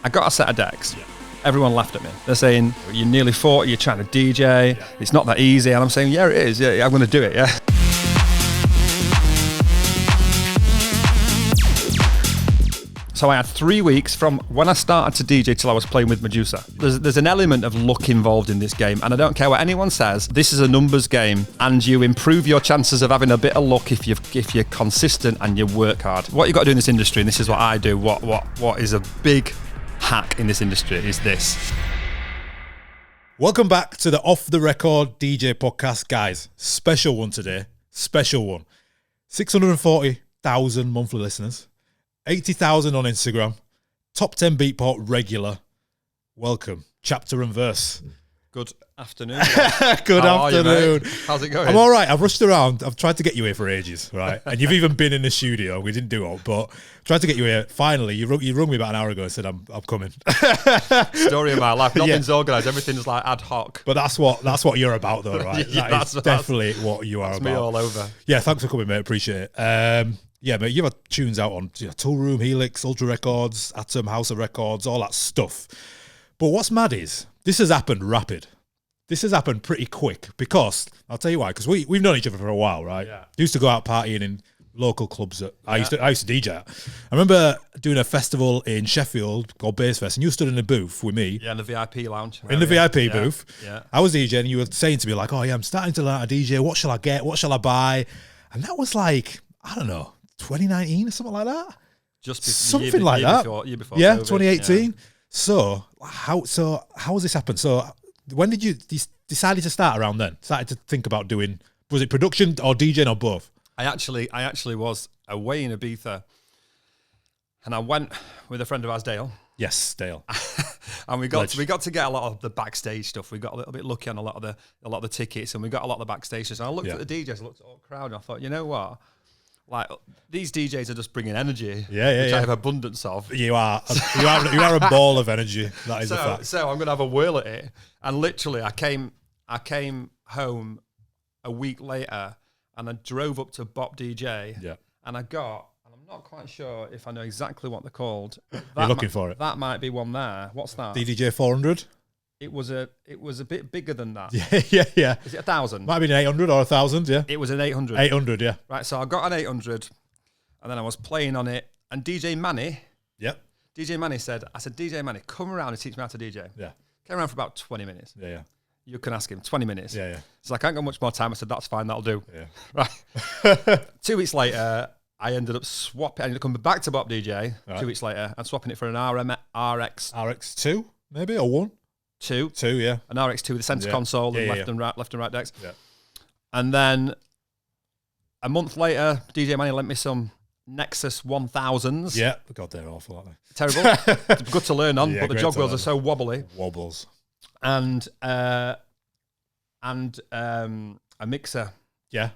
I got a set of decks. Yeah. Everyone laughed at me. They're saying, you're nearly 40, you're trying to DJ, it's not that easy. And I'm saying, yeah, it is. Yeah, I'm going to do it, yeah. So I had 3 weeks from when I started to DJ till I was playing with Medusa. There's an element of luck involved in this game, and I don't care what anyone says. This is a numbers game, and you improve your chances of having a bit of luck if you're consistent and you work hard. What you've got to do in this industry, and this is what I do, what is a big hack in this industry is this. Welcome back to the Off the Record DJ podcast, guys. Special one today. Special one. 640,000 monthly listeners. 80,000 on Instagram. Top 10 beatport regular. Welcome. Chapter and Verse. Good afternoon. Good afternoon. How's it going? I'm all right. I've rushed around. I've tried to get you here for ages, right? And you've even been in the studio. We didn't do it, but tried to get you here. Finally, you rung me about an hour ago and said, I'm coming. Story of my life. Nothing's organised. Everything's like ad hoc. But that's what you're about, though, right? Yeah, that's definitely what you are that's about. Me all over. Yeah, thanks for coming, mate. Appreciate it. Yeah, mate, you've had tunes out on Toolroom, Hedix, Ultra Records, Atom, House of Records, all that stuff. But what's mad is, this has happened rapid. This has happened pretty quick because, I'll tell you why, because we've known each other for a while, right? Yeah. Used to go out partying in local clubs that I used to DJ at. I remember doing a festival in Sheffield called Bass Fest, and you stood in a booth with me. Yeah, in the VIP lounge. In the VIP booth. Yeah. I was DJing, and you were saying to me, like, oh yeah, I'm starting to learn how to DJ. What shall I get? What shall I buy? And that was like, I don't know, 2019 or something like that. Just something like that. Year before yeah, COVID, 2018. Yeah. So how has this happened? So when did you decided to start around then? Started to think about doing, was it production or DJing or both? I actually was away in Ibiza, and I went with a friend of ours, Dale. Yes, Dale. And we got to get a lot of the backstage stuff. We got a little bit lucky on a lot of the tickets, and we got a lot of the backstage stuff. And I looked at the DJs, I looked at the crowd, and I thought, you know what? Like, these DJs are just bringing energy, which I have abundance of. You are a ball of energy. That is a fact. So I'm going to have a whirl at it. And literally, I came home a week later, and I drove up to Bop DJ. Yeah. And I'm not quite sure if I know exactly what they're called. You're looking for it. That might be one there. What's that? DDJ 400. It was a bit bigger than that. Yeah. Is it 1,000? Might be an 800 or 1,000, yeah. It was an 800. 800, yeah. Right, so I got an 800, and then I was playing on it, and DJ Manny. Yep. DJ Manny said, DJ Manny, come around and teach me how to DJ. Yeah. Came around for about 20 minutes. Yeah. You can ask him, 20 minutes. Yeah. So I can't got much more time. I said, that's fine, that'll do. Yeah. Right. 2 weeks later, I ended up coming back to Bop DJ 2 weeks later and swapping it for an RX. RX2, maybe, or 1? Two, yeah. An RX2 with a center console and left and right decks. Yeah. And then a month later, DJ Manny lent me some Nexus 1000s. Yeah, God, they're awful, aren't they? Terrible. It's good to learn on, but the jog wheels are so wobbly. Wobbles. And a mixer. Yeah.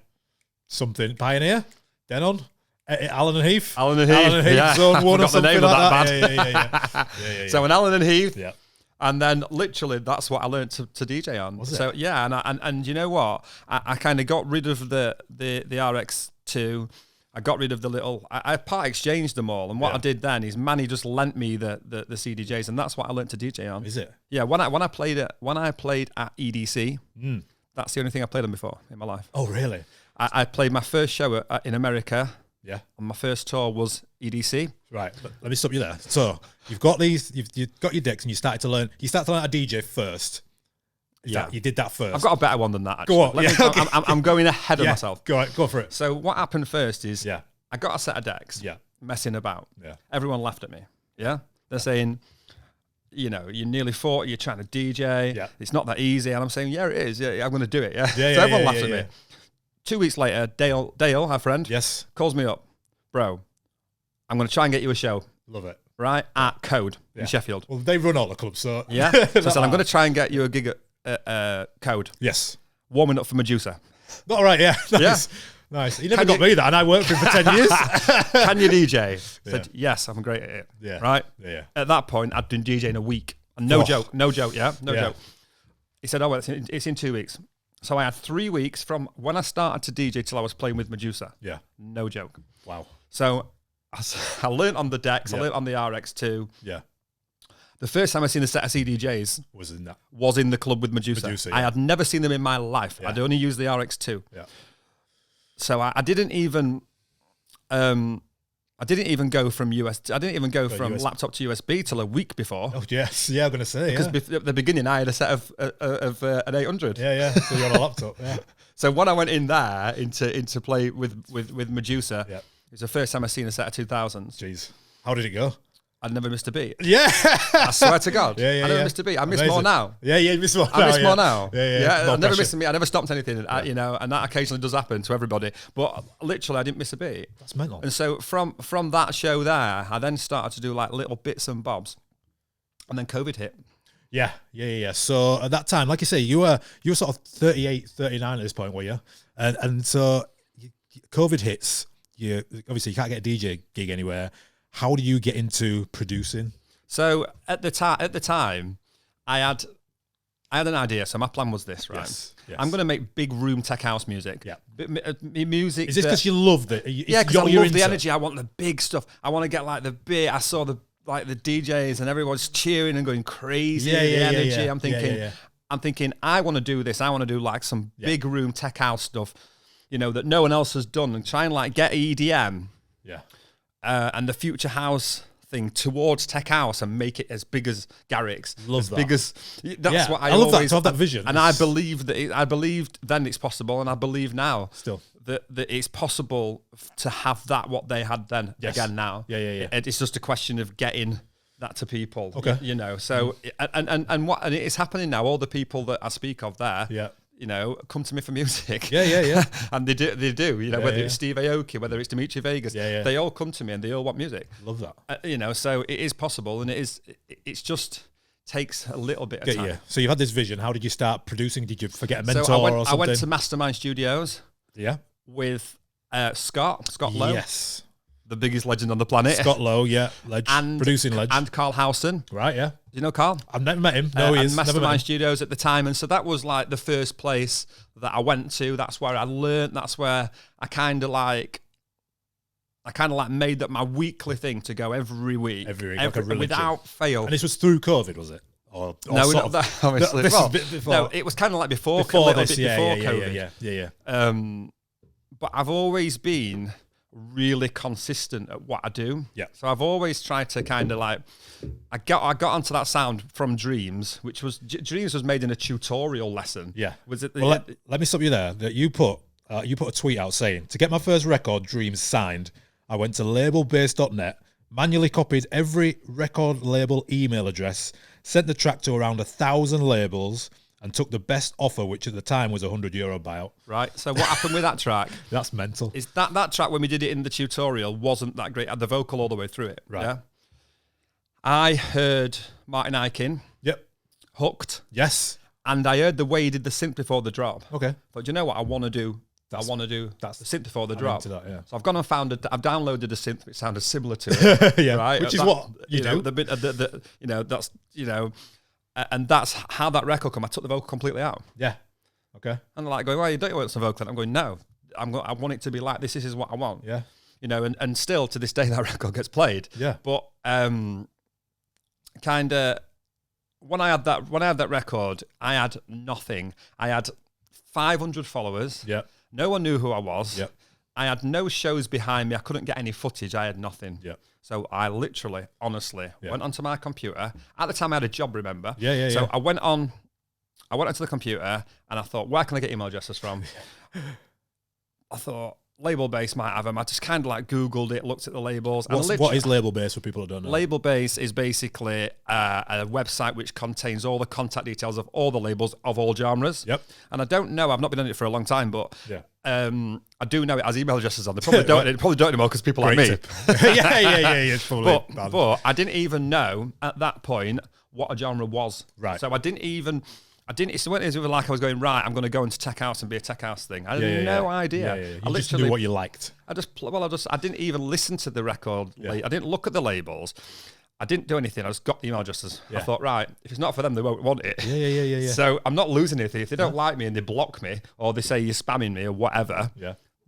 Something. Pioneer? Denon? Allen and Heath? Allen and Heath, yeah. Zone 1 or something like that. Yeah. So an Allen and Heath. Yeah. And then literally that's what I learned to DJ on. Was it? So yeah, and you know what? I kind of got rid of the RX2. I got rid of the little. I part exchanged them all, and what I did then is Manny just lent me the CDJs, and that's what I learned to DJ on. Is it? Yeah. When I played at EDC, that's the only thing I played on before in my life. Oh really? I played my first show in America. Yeah. And my first tour was EDC. Right. Let me stop you there. So you've got these, you've got your decks, and you started to learn how to DJ first. You did that first. I've got a better one than that, actually. Go on. Okay. I'm going ahead of myself. Go for it. So what happened first is I got a set of decks messing about. Yeah. Everyone laughed at me. Yeah. They're saying, you're nearly 40, you're trying to DJ. Yeah. It's not that easy. And I'm saying, yeah, it is. Yeah, I'm going to do it. Yeah. So everyone laughed at me. 2 weeks later, Dale, our friend, calls me up. Bro, I'm going to try and get you a show. Love it. Right? At Code in Sheffield. Well, they run all the clubs, so... Yeah. So I said, I'm going to try and get you a gig at Code. Yes. Warming up for Medusa. All right, yeah. Nice. Yeah. Nice. He never got me that, and I worked for him for 10 years. Can you DJ? I said, yes, I'm great at it. Yeah. Right? Yeah. At that point, I'd been DJing a week. And no joke, yeah? No joke. He said, well, it's in 2 weeks. So I had 3 weeks from when I started to DJ till I was playing with Medusa. Yeah. No joke. Wow. So I learned on the decks. I learned on the RX2. Yeah. The first time I seen a set of CDJs Was in that. was in the club with Medusa. Medusa, I had never seen them in my life. Yeah. I'd only used the RX2. Yeah. So I didn't even go from I didn't even go from USB. laptop to USB till a week before. Oh yes, yeah, I'm gonna say Because at the beginning I had a set of an 800. yeah. So you're on a laptop. Yeah. So when I went in there into play with Medusa, Yeah. it was the first time I seen a set of 2000s. Jeez, how did it go? I'd never missed a beat. Yeah. I swear to God. Yeah, I never missed a beat. I miss Amazing. more now. Yeah, you miss more. I miss more now. Yeah. I never missed a beat. I never stopped anything. You know, and that occasionally does happen to everybody. But literally, I didn't miss a beat. That's mental. And so from that show there, I then started to do like little bits and bobs, and then COVID hit. Yeah. So at that time, like you say, you were sort of 38, 39 at this point, were you? And so COVID hits. You obviously you can't get a DJ gig anywhere. How do you get into producing? So at the time, I had an idea. So my plan was this, right? Yes. I'm going to make big room tech house music. Yeah. Music. Is this because you love it? Yeah, because I love the energy. I want the big stuff. I want to get like the big. I saw the DJs and everyone's cheering and going crazy. The energy. Yeah. I'm thinking. I want to do this. I want to do like some big room tech house stuff, you know, that no one else has done, and try and like get EDM. Yeah. And the future house thing towards tech house and make it as big as Garrix. Love as that. big as that's what I love always that, to have that vision. And I believed I believed then it's possible, and I believe now still that it's possible to have that what they had then again now. Yeah. It's just a question of getting that to people. Okay. You know. So and it is happening now. All the people that I speak of there. Yeah. You know, come to me for music. Yeah. And they do. You know, whether it's Steve Aoki, whether it's Dimitri Vegas, they all come to me and they all want music. Love that. You know, so it is possible, and it's just takes a little bit of time. Yeah. So you had this vision. How did you start producing? Did you forget a mentor So or something? I went to Mastermind Studios. Yeah. With Scott Lowe. Yes. The biggest legend on the planet. Scott Lowe, yeah. Producing legend. And Carl Howson. Right, yeah. Do you know Carl? I've never met him. No, he is. And Mastermind Studios at the time. And so that was like the first place that I went to. That's where I learned. That's where I kind of like made that my weekly thing to go every week. Every week, like a religion. Without fail. And this was through COVID, was it? Or no, not that, obviously. This well, is a bit before. No, it was kind of like before before COVID. Yeah. But I've always been really consistent at what I do. Yeah. So I've always tried to kind of like, I got onto that sound from Dreams, which was Dreams was made in a tutorial lesson. Yeah. Was it? Well, let me stop you there. That you put a tweet out saying, to get my first record, Dreams, signed, I went to labelbase.net, manually copied every record label email address, sent the track to around 1,000 labels, and took the best offer, which at the time was €100 buyout. Right. So what happened with that track? That's mental. Is that track, when we did it in the tutorial, wasn't that great. I had the vocal all the way through it. Right. Yeah. I heard Martin Ikin. Yep. Hooked. Yes. And I heard the way he did the synth before the drop. Okay. But do you know what I want to do? I want to do the synth before the drop. That, yeah. So I've gone and I've downloaded a synth which sounded similar to it. Yeah. Right. Which is what you do. Know, the bit, that's and that's how that record came. I took the vocal completely out. Yeah. Okay. And they're like going, well, you don't want some vocal. And I'm going, no, I want it to be like this. This is what I want. Yeah. You know, and still to this day that record gets played. Yeah. But kind of when I had that record, I had nothing. I had 500 followers. Yeah. No one knew who I was. Yep. I had no shows behind me. I couldn't get any footage. I had nothing. Yep. So I literally, honestly, went onto my computer. At the time, I had a job, remember? Yeah. So I went onto the computer and I thought, where can I get email addresses from? I thought, Label Base might have them. I just kind of like Googled it, looked at the labels. What is Label Base for people who don't know? Label Base is basically a website which contains all the contact details of all the labels of all genres. Yep. And I don't know, I've not been on it for a long time, but I do know it has email addresses on. They probably don't anymore because people like me. yeah. Probably but I didn't even know at that point what a genre was. Right. So it went as like I was going, right, I'm going to go into tech house and be a tech house thing. I had no idea. Yeah. You just knew what you liked. I didn't even listen to the record. Yeah. I didn't look at the labels. I didn't do anything. I just got the email addresses. Yeah. I thought, right, if it's not for them, they won't want it. Yeah. So I'm not losing anything. If they don't like me and they block me or they say you're spamming me or whatever,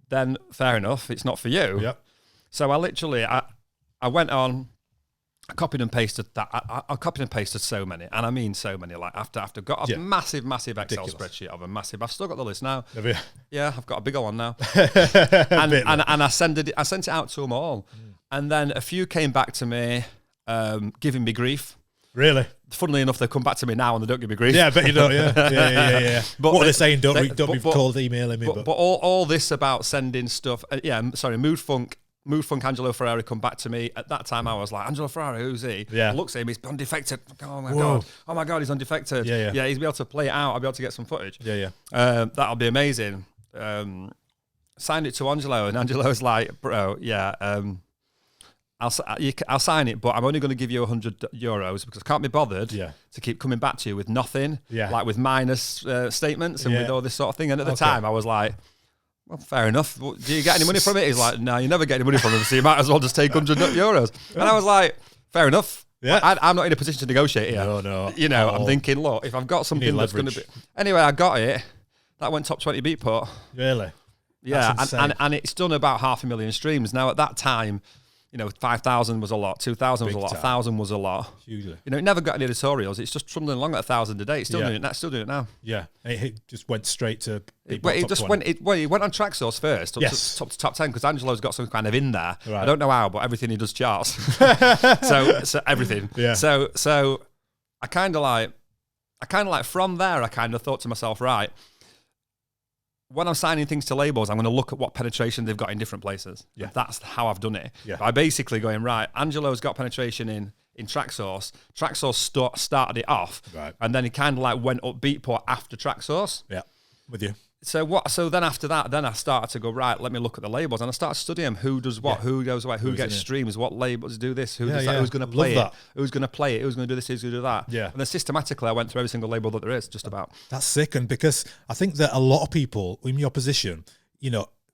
then fair enough. It's not for you. Yeah. So I literally, I went on, I copied and pasted that. I copied and pasted so many, and I mean so many. Like after got a massive Excel spreadsheet of them, massive. I've still got the list now. Have you? Yeah, I've got a bigger one now. and I sent it out to them all, and then a few came back to me, giving me grief. Really? Funnily enough, they come back to me now and they don't give me grief. Yeah, I bet you don't. Yeah. But what are they saying? Don't be called emailing me. But all this about sending stuff. Mood Funk Angelo Ferrari come back to me. At that time, I was like, Angelo Ferrari, who's he? Yeah. I looked at him, he's undefected. Oh my god, he's undefected. Yeah, he's be able to play it out. I'll be able to get some footage. Yeah. That'll be amazing. Signed it to Angelo, and Angelo's like, bro, I'll sign it, but I'm only going to give you €100 because I can't be bothered to keep coming back to you with nothing, like with minus statements and with all this sort of thing. And at the time, I was like, well, fair enough. Do you get any money from it? He's like, no, you never get any money from it, so you might as well just take €100. And I was like, fair enough. Yeah. I'm not in a position to negotiate here. No. You know, I'm thinking, look, if I've got something that's going to be... Anyway, I got it. That went top 20 beatport. Really? Yeah, and it's done about 500,000 streams. Now, at that time... 5,000 was a lot, 2,000 was a lot, 1,000 was a lot. Hugely. It never got any editorials. It's just trundling along at 1,000 a day. It's still doing it now. Yeah, it just went straight to. He went on Tracksource first, up to top 10 because Angelo's got some kind of in there. Right. I don't know how, but everything he does charts. so everything. Yeah. So I kind of like from there. I kind of thought to myself, right. When I'm signing things to labels, I'm going to look at what penetration they've got in different places. Yeah. That's how I've done it. Yeah. By basically going, right, Angelo's got penetration in Tracksource. Tracksource started it off. Right. And then it kind of like went up beatport after Tracksource. Yeah, with you. So then after that, then I started to go, right, let me look at the labels. And I started studying who does what, who goes away, who gets streams, what labels do this, who does that, who's going to play it, who's going to play it, who's going to do this, who's going to do that. Yeah. And then systematically, I went through every single label that there is, just about. That's sick. And because I think that a lot of people in your position,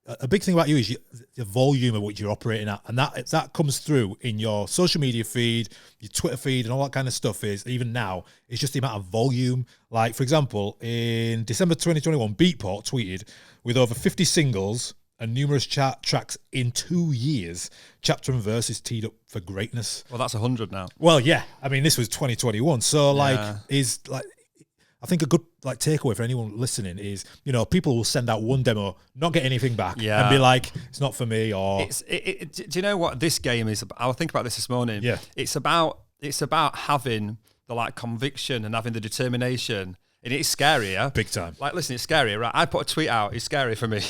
a big thing about you is the volume of which you're operating at, and that comes through in your social media feed, your Twitter feed, and all that kind of stuff. Is even now, it's just the amount of volume. Like, for example, in December 2021, Beatport tweeted, with over 50 singles and numerous tracks in 2 years, Chapter&Verse is teed up for greatness. Well, that's 100 now. Well, yeah. I mean, this was 2021, so I think a good takeaway for anyone listening is, people will send out one demo, not get anything back, and be like, it's not for me, or... Do you know what this game is about? I was thinking about this morning. Yeah. It's about having the conviction and having the determination. And it's scary, yeah? Big time. Listen, it's scary, right? I put a tweet out, it's scary for me.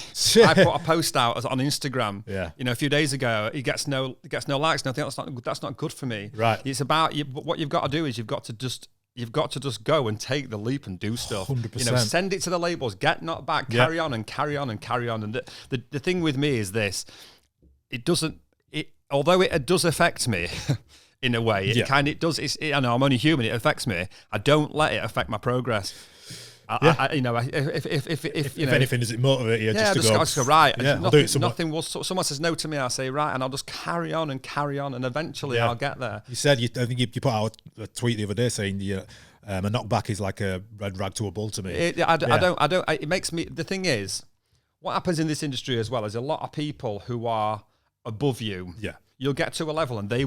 I put a post out on Instagram, a few days ago, it gets no likes, nothing. That's not good for me. Right. It's about, what you've got to do is you've got to just go and take the leap and do stuff. 100%. Send it to the labels, get knocked back, carry on and carry on and carry on. And the thing with me is this: although it does affect me in a way, it does. I know I'm only human. It affects me. I don't let it affect my progress. If anything, does it motivate you? Yeah, just go right. Yeah, nothing will. Someone says no to me, I say right, and I'll just carry on, and eventually I'll get there. You said I think you put out a tweet the other day saying a knockback is like a red rag to a bull to me. I don't. It makes me. The thing is, what happens in this industry as well is a lot of people who are above you. Yeah. You'll get to a level and they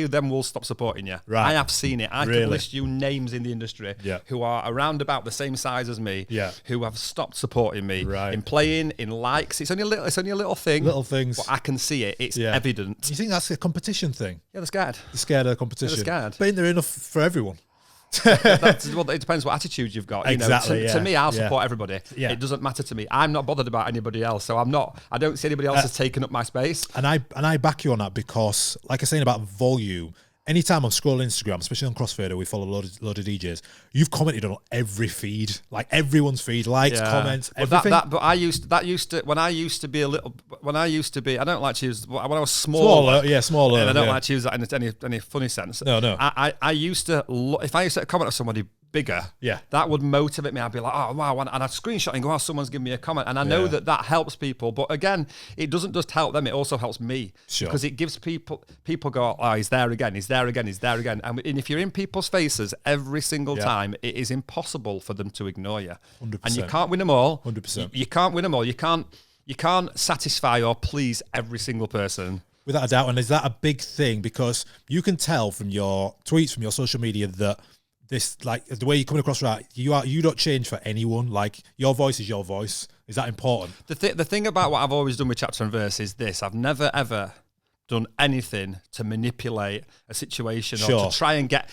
then will stop supporting you. Right. I have seen it. I can list you names in the industry who are around about the same size as me, who have stopped supporting me in playing, in likes. It's only a little thing. Little things. But I can see it. It's evident. You think that's a competition thing? Yeah, they're scared. They're scared of the competition. They're scared. But ain't there enough for everyone? Well, it depends what attitude you've got. Exactly. To me, I'll support everybody. Yeah. It doesn't matter to me. I'm not bothered about anybody else, so I don't see anybody else has taken up my space. And I back you on that because, like I was saying about volume, anytime I'm scrolling Instagram, especially on Crossfader, we follow a load of DJs. You've commented on every feed, like everyone's feed, likes, comments, everything. But I used to when I used to be I don't like to use when I was smaller. Smaller. And I don't like to use that in any funny sense. No. I used to if I used to comment on somebody bigger, that would motivate me. I'd be like, oh wow, and I'd screenshot and go, oh, someone's giving me a comment, and I know that helps people. But again, it doesn't just help them; it also helps me because it gives people go, oh, he's there again, and if you're in people's faces every single time, it is impossible for them to ignore you. 100%. And you can't win them all. 100%. You can't win them all. You can't satisfy or please every single person. Without a doubt. And is that a big thing? Because you can tell from your tweets, from your social media, that this, like, the way you're coming across, right, you don't change for anyone. Like, your voice is your voice. Is that important? The thing about what I've always done with Chapter and Verse is this: I've never ever done anything to manipulate a situation or to try and get.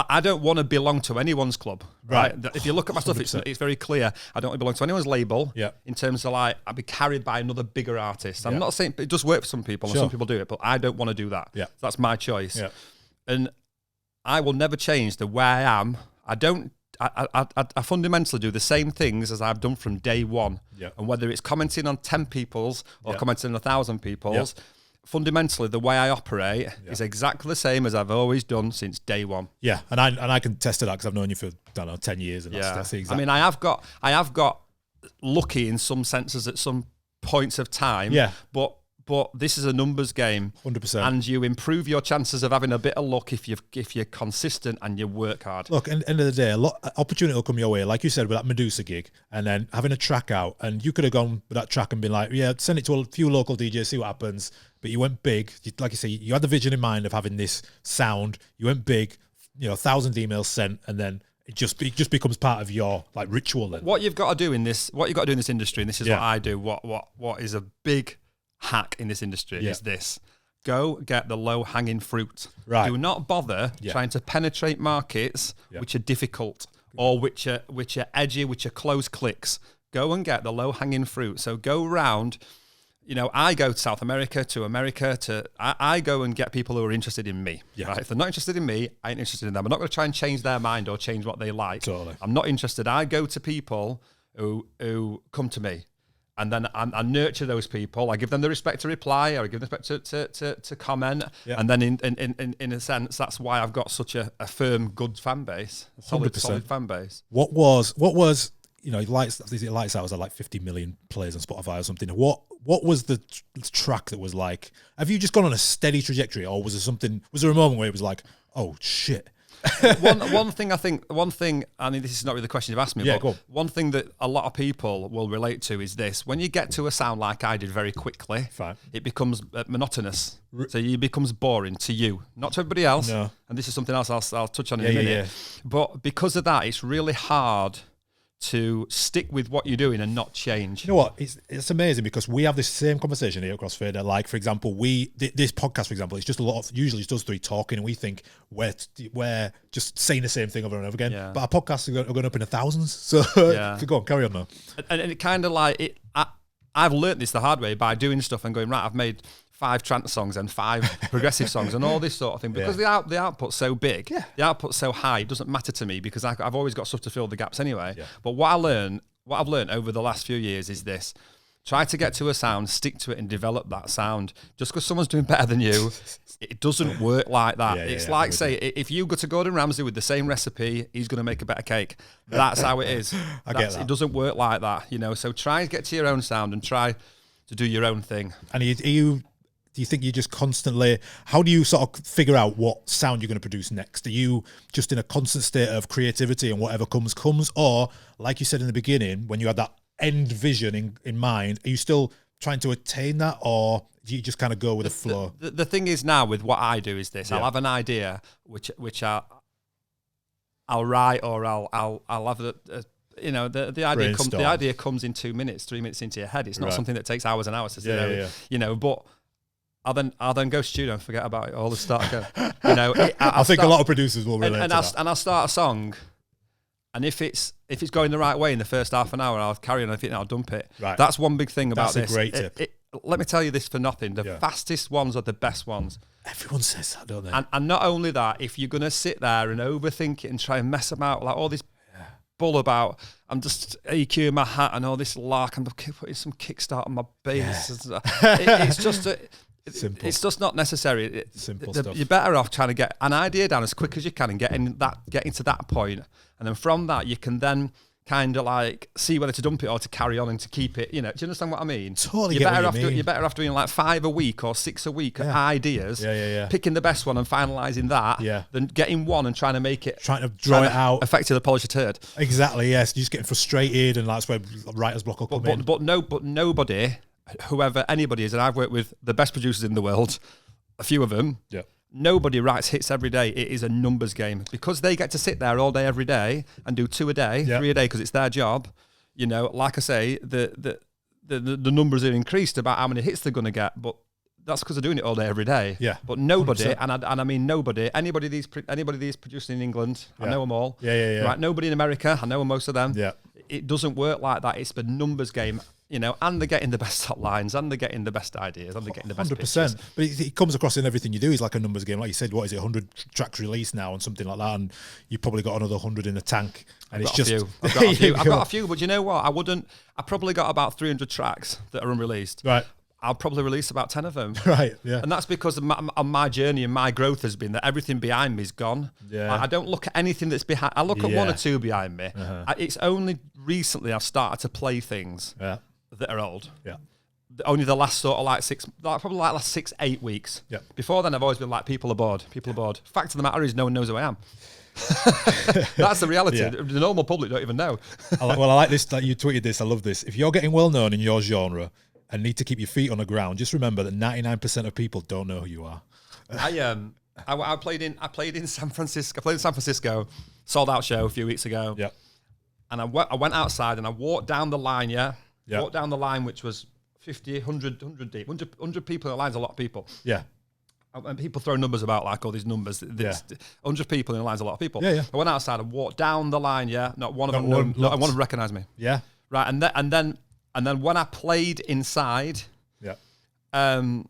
I don't want to belong to anyone's club, right? If you look at my stuff, it's very clear. I don't want to belong to anyone's label. Yeah. In terms of like, I'd be carried by another bigger artist. I'm not saying it does work for some people, and some people do it, but I don't want to do that. Yeah. So that's my choice. Yeah. And I will never change the way I am. I don't. I fundamentally do the same things as I've done from day one. Yeah. And whether it's commenting on 10 people's or commenting on 1,000 people's, fundamentally the way I operate is exactly the same as I've always done since day one. Yeah, and I can test to that because I've known you for, I don't know, 10 years. And that's the exact. I mean, I have got lucky in some senses at some points of time. Yeah. But this is a numbers game, 100%, and you improve your chances of having a bit of luck if you're consistent and you work hard. Look, at the end of the day, a lot opportunity will come your way, like you said with that Medusa gig, and then having a track out, and you could have gone with that track and been like, yeah, send it to a few local DJs, see what happens. But you went big, like you say, you had the vision in mind of having this sound. You went big, 1,000 emails sent, and then it just becomes part of your like ritual. Then what you've got to do in this industry, and this is what I do. What is a big hack in this industry is this: go get the low hanging fruit. Right. Do not bother trying to penetrate markets which are difficult or which are edgy, which are close clicks. Go and get the low hanging fruit. So go round. I go to South America, I go and get people who are interested in me. Yeah. Right? If they're not interested in me, I ain't interested in them. I'm not going to try and change their mind or change what they like. Totally. I'm not interested. I go to people who come to me. And then I nurture those people. I give them the respect to reply, or I give them the respect to comment. Yeah. And then in a sense, that's why I've got such a firm, good fan base, a solid fan base. What was Lights Out was like 50 million plays on Spotify or something. What was the track that was like? Have you just gone on a steady trajectory, or was there a moment where it was like, oh shit? one thing, I mean, this is not really the question you've asked me, but one thing that a lot of people will relate to is this: when you get to a sound like I did very quickly, it becomes monotonous. So it becomes boring to you, not to everybody else. No. And this is something else I'll touch on in a minute. Yeah. But because of that, it's really hard to stick with what you're doing and not change. You know what? It's amazing because we have this same conversation here at Crossfader. Like, for example, this podcast, for example, it's just usually just us three talking, and we think we're just saying the same thing over and over again. Yeah. But our podcasts are going up in the thousands. So go on, carry on now. And it kind of like I've learnt this the hard way by doing stuff and going, right, I've made 5 trance songs and 5 progressive songs and all this sort of thing, because the output's so big, the output's so high, it doesn't matter to me because I've always got stuff to fill the gaps anyway. Yeah. But what I've learned over the last few years is this: try to get to a sound, stick to it, and develop that sound. Just because someone's doing better than you, it doesn't work like that. It's like, say, if you go to Gordon Ramsay with the same recipe, he's going to make a better cake. That's how it is. I get that. It doesn't work like that, So try and get to your own sound and try to do your own thing. And do you think you just constantly, how do you sort of figure out what sound you're going to produce next? Are you just in a constant state of creativity and whatever comes? Or, like you said in the beginning, when you had that end vision in mind, are you still trying to attain that, or do you just kind of go with the flow? The thing is now with what I do is this: I'll have an idea which I'll write, or I'll have the idea comes. The idea comes in 2 minutes, 3 minutes into your head. It's not something that takes hours and hours to sit there. But I'll then go studio and forget about it all the start again. I think a lot of producers will relate to that. And I'll start a song, and if it's going the right way in the first half an hour, I'll carry on. If I'll dump it. Right. That's one big thing about this. That's a great tip. Let me tell you this for nothing: the fastest ones are the best ones. Everyone says that, don't they? And not only that, if you're gonna sit there and overthink it and try and mess them out, like all this bull about, I'm just EQing my hat and all this lark, I'm putting some kickstart on my bass. It's just it's just not necessary. Simple stuff. You're better off trying to get an idea down as quick as you can and getting to that point, and then from that you can then kind of like see whether to dump it or to carry on and to keep it. Do you understand what I mean? Totally. You're better off doing like 5 a week or 6 a week ideas. Picking the best one and finalising that. Than getting one and trying to make it. Trying to draw it out. Effectively polish a turd. Exactly. Yes. You're just getting frustrated, and that's where writer's block will come in. But nobody whoever anybody is, and I've worked with the best producers in the world, a few of them. Yeah. Nobody writes hits every day. It is a numbers game because they get to sit there all day, every day, and do 2 a day, 3 a day because it's their job. You know, like I say, the numbers are increased about how many hits they're going to get, but that's because they're doing it all day, every day. Yeah. But nobody, and I mean nobody, anybody these producing in England, I know them all. Yeah. Right, nobody in America, I know most of them. Yeah. It doesn't work like that. It's the numbers game, you know, and they're getting the best top lines, and they're getting the best ideas, and they're getting the best 100%. But it comes across in everything you do. It's like a numbers game. Like you said, what is it, 100 tracks released now and something like that, and you've probably got another 100 in the tank. And I've got a few, but you know what? I probably got about 300 tracks that are unreleased. Right. I'll probably release about 10 of them. Right, yeah. And that's because of my journey and my growth has been that everything behind me is gone. Yeah. I don't look at anything that's behind. I look at 1 or 2 behind me. It's only recently I've started to play things that are old. Yeah. Only the last sort of last 6-8 weeks. Yeah. Before then, I've always been like, people are bored. Fact of the matter is, no one knows who I am. That's the reality. Yeah. The normal public don't even know. I like this. Like you tweeted this. I love this. If you're getting well known in your genre and need to keep your feet on the ground, just remember that 99% of people don't know who you are. I played in San Francisco. Sold out show a few weeks ago. Yeah. And I went outside and I walked down the line. Yeah. Walked down the line, which was 50, 100 deep. 100 people in the line's a lot of people. Yeah. And people throw numbers about like all these numbers. 100 people in the line's a lot of people. Yeah. I went outside and walked down the line. Yeah. Not one of them recognized me. Yeah. Right. And then when I played inside, I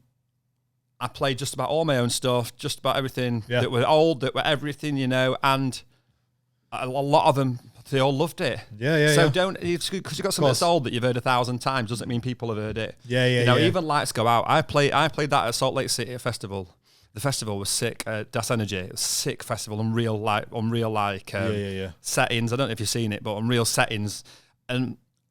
played just about all my own stuff, just about everything that were old, that were everything, you know, and a lot of them, they all loved it. So don't, because you've got something that's old that you've heard 1,000 times doesn't mean people have heard it. You know, even Lights Go Out. I played that at Salt Lake City festival. The festival was sick. Das Energy, it was a sick festival, unreal settings. I don't know if you've seen it, but unreal settings.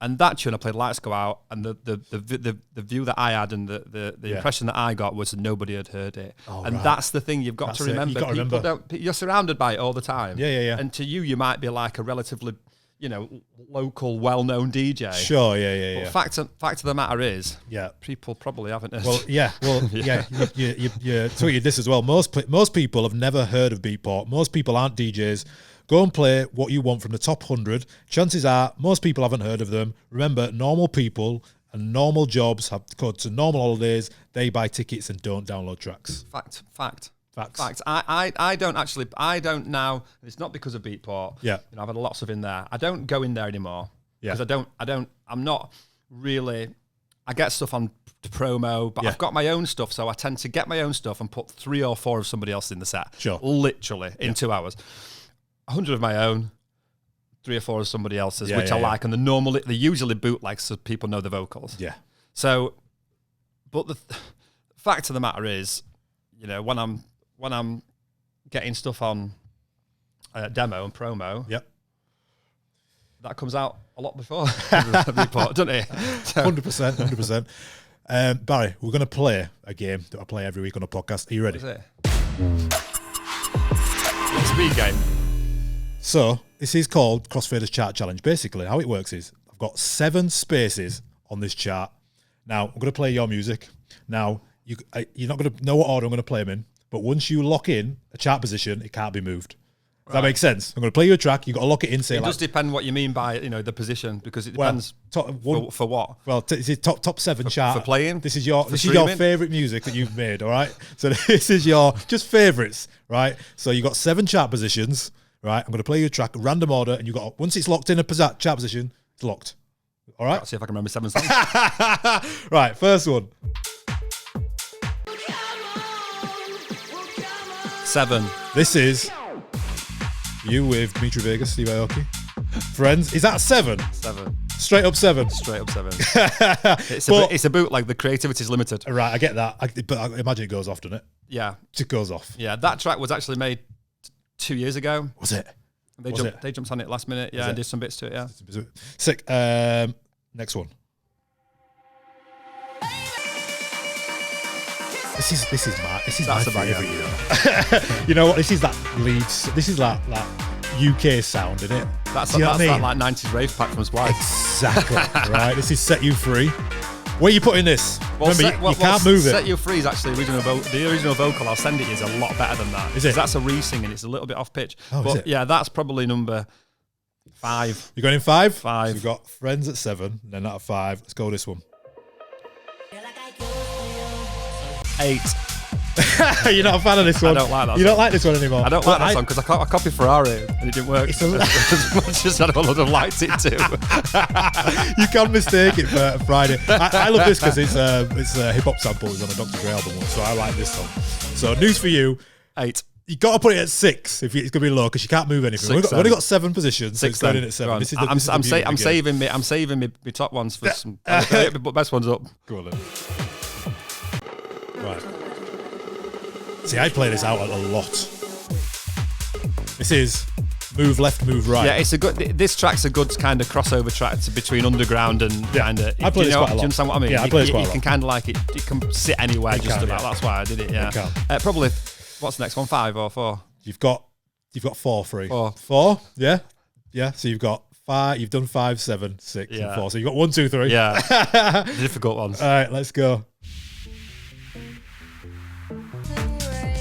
And that tune I played, Lights Go Out, and the view that I had and the impression that I got was nobody had heard it. That's the thing you've got to remember. You're surrounded by it all the time. And to you might be like a relatively, you know, local, well-known DJ. Sure, But fact of the matter is, people probably haven't heard. You tweeted this as well. Most people have never heard of beatport. Most people aren't DJs. Go and play what you want from the top 100. Chances are most people haven't heard of them. Remember, normal people and normal jobs have to go to normal holidays. They buy tickets and don't download tracks. Facts. I don't now. It's not because of beatport. Yeah. You know, I've had lots of in there. I don't go in there anymore because I'm not really. I get stuff on to promo, but I've got my own stuff, so I tend to get my own stuff and put 3 or 4 of somebody else in the set. Sure. Literally in 2 hours. 100 of my own, 3 or 4 of somebody else's, which I like, and they usually bootleg so people know the vocals. Yeah. So, but the fact of the matter is, you know, when I'm getting stuff on demo and promo, that comes out a lot before the report, doesn't it? 100%. Barry, we're going to play a game that I play every week on a podcast. Are you ready? What is it? Speed game. So, this is called Crossfader's Chart Challenge. Basically, how it works is I've got 7 spaces on this chart. Now, I'm going to play your music. Now, you're not going to know what order I'm going to play them in, but once you lock in a chart position, it can't be moved. Does that make sense? I'm going to play you a track. You've got to lock it in. It does depend what you mean by, you know, the position, because it depends for what. Well, is it top 7 chart? For playing? This is your favourite music that you've made, all right? So this is your just favourites, right? So you got 7 chart positions, right? I'm going to play you a track, random order, and once it's locked in a chart position, it's locked. All right? Let's see if I can remember 7 songs. Right, first one. 7. This is you with Dimitri Vegas, Steve Aoki. Friends, is that 7? 7. Straight up 7. Straight up 7. It's a bootleg. The creativity is limited. Right, I get that. But I imagine it goes off, doesn't it? Yeah. It goes off. Yeah, that track was actually made 2 years ago. Was it? They jumped on it last minute. Yeah, and did some bits to it. Yeah. Sick. Next one. This is my favourite, you know. You know what? This is that Leeds. This is like UK sound, isn't it? That's that like 90s rave pack from Splice. Exactly. Right. This is Set You Free. Where are you putting this? Remember, you can't move it. Set Your Free's actually the original vocal I'll send it is a lot better than that. Is it? That's a re-sing and it's a little bit off pitch. Oh, but is it? Yeah, that's probably number 5. You're going in 5? 5. So you've got Friends at 7, then that at 5. Let's go this one. 8. You're not a fan of this one. I don't like that. You don't like this one anymore. I don't like that song because I copied Ferrari and it didn't work as much as I would have liked it to. You can't mistake it for Friday. I love this because it's a hip hop sample. It's on a Dr. Dre album, so I like this song. So news for you: 8. You got to put it at 6 if it's going to be low because you can't move anything. We've only got 7 positions. 6 so it's going in at 7. This is the I'm saving me top ones for some. But best ones up. Go on then. Right. See, I play this out a lot. This is move left, move right. Yeah, it's a good. This track's a good kind of crossover track between underground and kind of. I play this quite a lot. Do you understand what I mean? Yeah, I play this quite a lot. You can kind of like it. You can sit anywhere just about. That's why I did it. Yeah. Probably. What's the next one? 5 or 4? You've got 4 free. 4. 4. Yeah. Yeah. So you've got 5. You've done 5, 7, 6, and 4. So you've got 1, 2, 3. Yeah. The difficult ones. All right, let's go.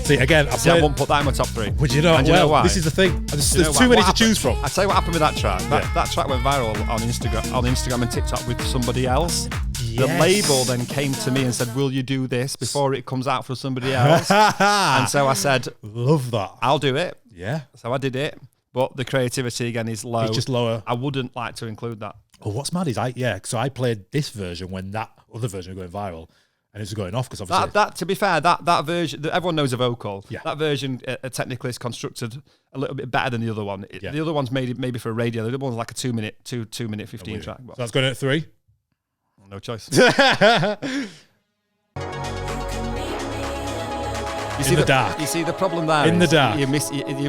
See, again, I won't put that in my top 3. Would you know? And you know why? This is the thing. There's too many to choose from. I tell you what happened with that track. That track went viral on Instagram and TikTok with somebody else. Yes. The label then came to me and said, "Will you do this before it comes out for somebody else?" And so I said, "Love that. I'll do it." Yeah. So I did it, but the creativity again is low. It's just lower. I wouldn't like to include that. Well, what's mad is so I played this version when that other version was going viral. And it's going off because obviously that to be fair, that version everyone knows a vocal. Yeah. That version technically is constructed a little bit better than the other one. The other one's made it maybe for a radio. The other one's like a 2 minute 15 track. So that's going at 3. No choice. In the dark. You see the problem there. In the dark. You're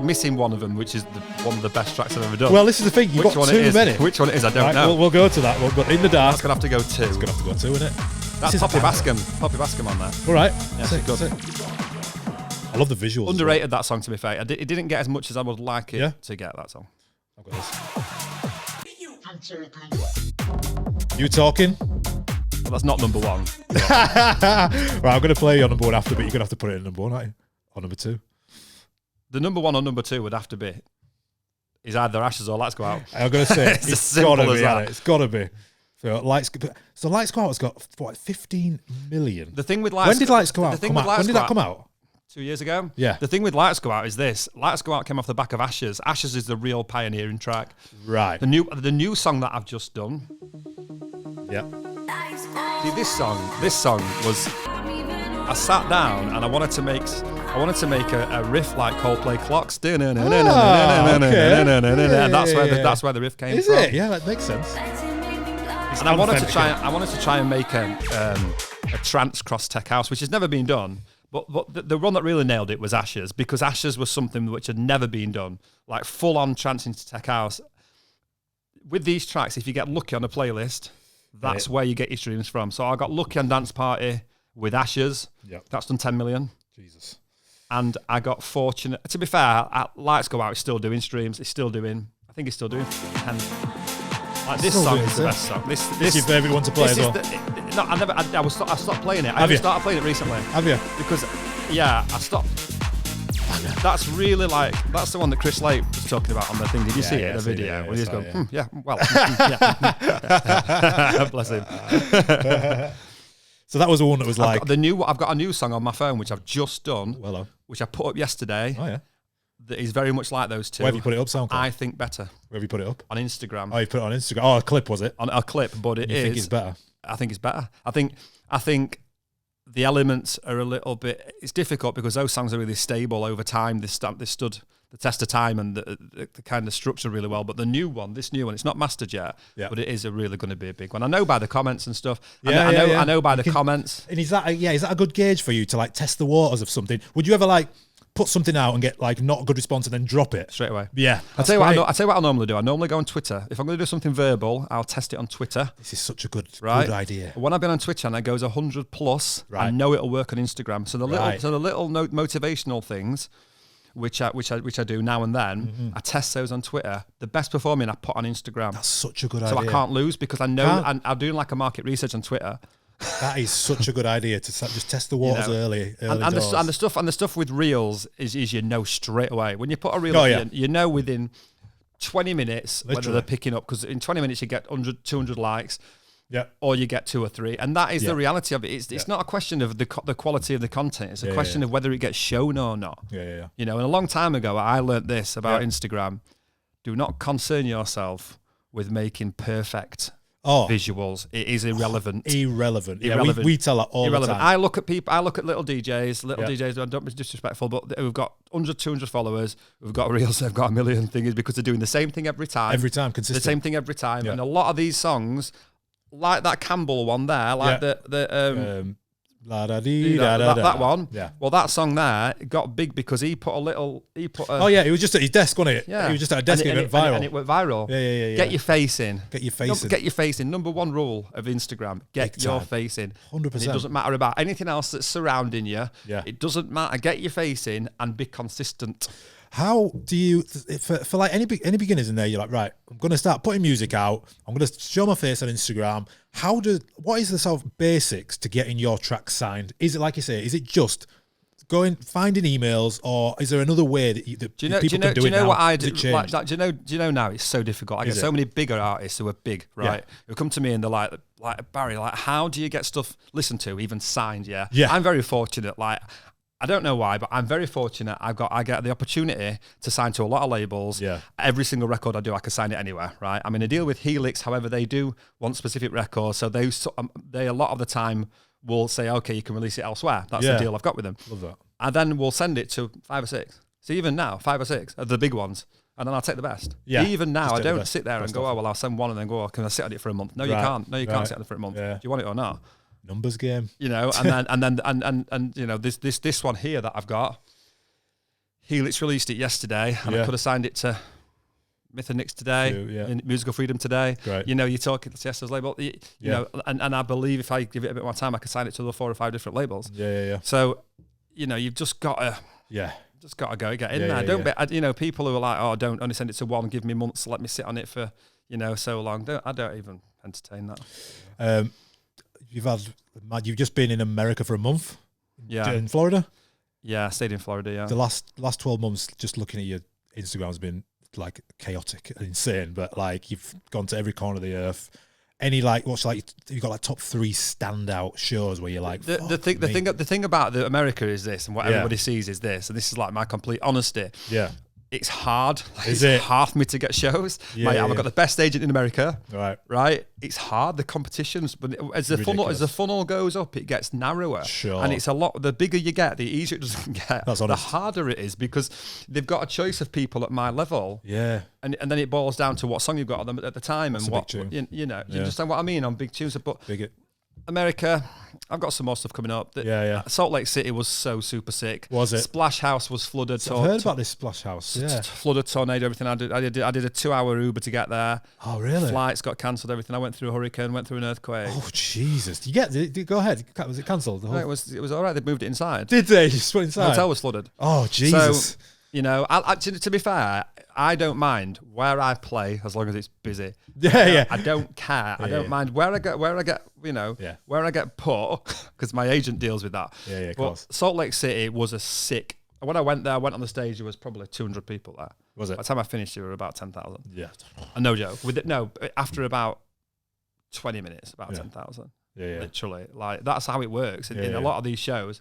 missing one of them, which is one of the best tracks I've ever done. Well, this is the thing. You've got too many. Which one it is? I don't know. We'll go to that one. But in the dark, that's gonna have to go 2. It's gonna have to go 2, isn't it? That's Poppy Bascom on there. All right. Yeah, that's good. I love the visuals. Underrated that song, to be fair. It didn't get as much as I would like it to get, that song. I've got this. You talking? Well, that's not number 1. Right, I'm going to play your number 1 after, but you're going to have to put it in number 1, aren't you? Or number 2. The number 1 or number 2 would have to be is either Ashes or Lights Go Out. I'm going to say it's got to be. It's got to be. So Lights Go Out has got what, 15 million. The thing with Lights. When did Lights Go Out come out? When did that come out? 2 years ago. Yeah. The thing with Lights Go Out is this: Lights Go Out came off the back of Ashes. Ashes is the real pioneering track. Right. The new song that I've just done. Yeah. See, this song was. I sat down and I wanted to make a riff like Coldplay Clocks. And that's where the riff came from. Is it? Yeah, that makes sense. And I wanted to try and make a trance cross tech house, which has never been done. But the one that really nailed it was Ashes, because Ashes was something which had never been done, like full on trance into tech house. With these tracks, if you get lucky on a playlist, that's where you get your streams from. So I got lucky on Dance Party with Ashes. Yep. That's done 10 million. Jesus. And I got fortunate. To be fair, Lights Go Out is still doing streams. It's still doing. I think it's still doing 10. Like this song is the best song. This is your favourite one to play as well. I stopped playing it. I started playing it recently. Have you? Because I stopped. That's really that's the one that Chris Lake was talking about on the thing. Did you see it? The video where he's going, well, bless him. So that was the one that was like I've got a new song on my phone which I've just done, which I put up yesterday. Oh yeah. That is very much like those two. Where have you put it up, SoundCloud? I think better. Where have you put it up? On Instagram. Oh, you put it on Instagram. Oh, a clip, was it? On a clip, but it is. You think it's better? I think it's better. I think the elements are a little bit. It's difficult because those songs are really stable over time. They stood the test of time and the kind of structure really well. But this new one, it's not mastered yet, but it is really going to be a big one. I know by the comments and stuff. I know by the comments. And is that a good gauge for you to like test the waters of something? Would you ever like put something out and get like not a good response and then drop it straight away? Yeah, I'll tell you what I normally do. I normally go on Twitter. If I'm going to do something verbal, I'll test it on Twitter. This is such a good idea. When I've been on Twitter and it goes 100 plus, I know it'll work on Instagram. So the little motivational things, which I do now and then, I test those on Twitter. The best performing I put on Instagram. That's such a good idea. So I can't lose because I know I'm doing like a market research on Twitter. That is such a good idea to just test the waters early and the stuff with reels is you know straight away when you put a reel up in, you know within 20 minutes whether they're picking up, because in 20 minutes you get 100, 200 likes. Yeah, or you get 2 or 3, and that is the reality of it. It's not a question of the quality of the content. It's a question of whether it gets shown or not. You know, and a long time ago, I learned this about Instagram: do not concern yourself with making perfect visuals. It is irrelevant. Irrelevant. Yeah, we tell that all the time. I look at people. I look at little DJs. I don't be disrespectful, but we've got 100, 200 followers. We've got reels. They've got 1 million things because they're doing the same thing every time. Every time, consistent. The same thing every time, and a lot of these songs. Like that Campbell one there, like that one. Yeah. Well, that song there got big because he put it was just at his desk, wasn't it? Yeah. He was just at a desk and it went viral. And it went viral. Yeah. Get your face in. Get your face in. Get your face in. Number one rule of Instagram: get your face in. 100%. And it doesn't matter about anything else that's surrounding you. Yeah. It doesn't matter. Get your face in and be consistent. How do you, for like any beginners in there, you're like, right, I'm going to start putting music out. I'm going to show my face on Instagram. What is the sort of basics to getting your track signed? Is it, like you say, is it just finding emails, or is there another way that people can do it now? Do you know what I do? Like, do you know now it's so difficult. I get so many bigger artists who are big, right? Who come to me and they're like Barry, like, how do you get stuff listened to, even signed? Yeah. I'm very fortunate. Like, I don't know why, but I'm very fortunate. I get the opportunity to sign to a lot of labels. Yeah. Every single record I do, I can sign it anywhere, right? I'm in a deal with Hedix. However, they do want specific records, so they a lot of the time will say, okay, you can release it elsewhere. That's the deal I've got with them. Love that. And then we'll send it to 5 or 6. So even now, 5 or 6 are the big ones. And then I'll take the best. Yeah. Even now, I don't sit there and go, oh, well, I'll send one and then go, oh, can I sit on it for a month? No, you can't. No, you can't sit on it for a month. Yeah. Do you want it or not? Numbers game, you know, and you know, this one here that I've got, Helix released it yesterday, and I could have signed it to Myth and Nix today, in Musical Freedom today. Great. You know, you're talking to Siesta's label, you know, and I believe if I give it a bit more time, I can sign it to the 4 or 5 different labels. Yeah. So, you know, you've just got to, go get in there. Don't be, you know, people who are like, oh, don't only send it to one, give me months, let me sit on it for, you know, so long. I don't even entertain that. You've just been in America for a month. Yeah. In Florida. Yeah, I stayed in Florida. Yeah. The last 12 months, just looking at your Instagram has been like chaotic and insane. But like, you've gone to every corner of the earth. Any like, you've got like top 3 standout shows where you're like, the thing about America is this, and what everybody sees is this, and this is like my complete honesty. Yeah. It's hard. It's hard for me to get shows. I've got the best agent in America. Right. It's hard. The competitions, but as the funnel goes up, it gets narrower. Sure. And it's a lot. The bigger you get, the easier it doesn't get. That's honest. The harder it is because they've got a choice of people at my level. Yeah. And then it boils down to what song you've got on them at the time. That's and what you know. You understand what I mean on big tunes, but America, I've got some more stuff coming up. Salt Lake City was so super sick. Was it? Splash House was flooded. I've heard about this Splash House. Flooded, tornado, everything. I did a 2-hour Uber to get there. Oh, really? Flights got cancelled, everything. I went through a hurricane, went through an earthquake. Oh, Jesus. Go ahead. Was it cancelled? No, it was all right. They moved it inside. Did they? Just went inside? The hotel was flooded. Oh, Jesus. So, you know, to be fair, I don't mind where I play as long as it's busy. I don't care. I don't mind where I get, you know, where I get put, because my agent deals with that. Of course. Salt Lake City was a sick. When I went there, I went on the stage, there was probably 200 people there. Was it? By the time I finished, there were about 10,000. Yeah. And no joke. After about 20 minutes, about 10,000. Yeah. Literally. Like, that's how it works. In a lot of these shows,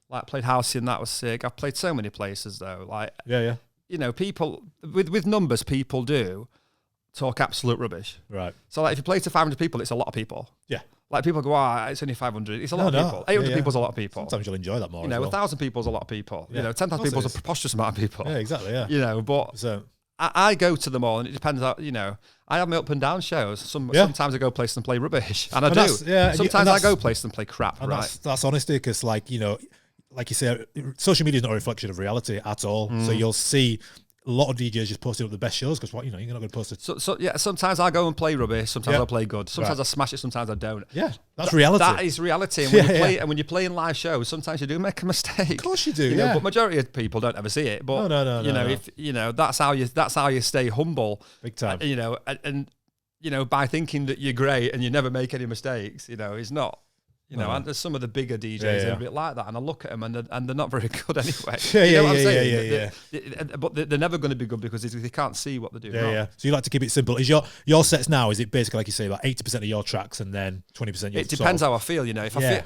like, I played Housey and that was sick. I've played so many places though. Like, you know, people with numbers, people do talk absolute rubbish. Right. So like, if you play to 500 people, it's a lot of people. Yeah. Like, people go, it's only 500. It's a lot of people. 800 people's a lot of people. Sometimes you'll enjoy that more. You know, 1,000 people's a lot of people. You know, 10,000 people's a preposterous amount of people. Yeah, exactly. Yeah. You know, but I go to them all, and it depends. You know, I have my up and down shows. Sometimes I go places and play rubbish, and I do. Sometimes I go places and play crap. And that's honesty, because, like, you know, like you say, social media is not a reflection of reality at all. So you'll see a lot of DJs just posting up the best shows because, you know, you're not going to post it. So sometimes I go and play rubbish. Sometimes I play good. Sometimes I smash it. Sometimes I don't. Yeah, that's reality. That is reality. And when you play in live shows, sometimes you do make a mistake. Of course you do. You know, but majority of people don't ever see it. But if you know, that's how you stay humble. Big time. You know, and you know, by thinking that you're great and you never make any mistakes, you know, it's not. You know, and there's some of the bigger DJs that are a bit like that, and I look at them and they're not very good anyway. You know what I'm saying? But they're never going to be good because they can't see what they're doing wrong. Yeah. So you like to keep it simple. Is your sets now? Is it basically like you say, like 80% of your tracks and then 20%? It depends how I feel. You know, if I feel.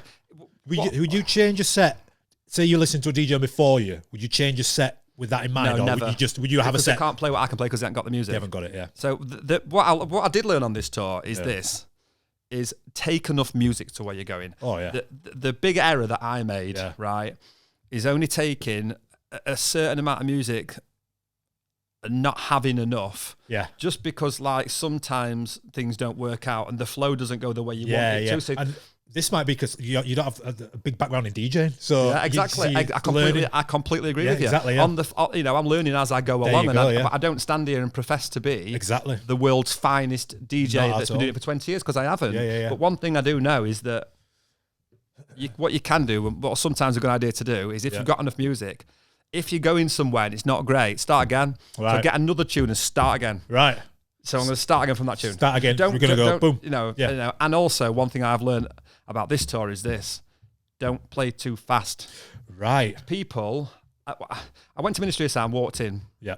Would you change your set? Say you listen to a DJ before you. Would you change your set with that in mind, no, or never. Would you have a set? I can't play what I can play because they haven't got the music. They haven't got it. Yeah. So what I did learn on this tour is this. Is take enough music to where you're going. Oh, yeah. The big error that I made, right, is only taking a certain amount of music and not having enough. Yeah. Just because, like, sometimes things don't work out and the flow doesn't go the way you want it to. So this might be because you don't have a big background in DJing, so exactly. I completely agree with you. Exactly. Yeah. I'm learning as I go along, but I don't stand here and profess to be the world's finest DJ that's been doing it for 20 years because I haven't. But one thing I do know is that what you can do, what sometimes a good idea to do, is if you've got enough music, if you're going somewhere and it's not great, start again. Right. So get another tune and start again. Right. So I'm going to start again from that tune. Start again. We're going to go boom. You know, and also one thing I've learned about this tour is this: don't play too fast. Right. People, I went to Ministry of Sound, walked in. Yeah.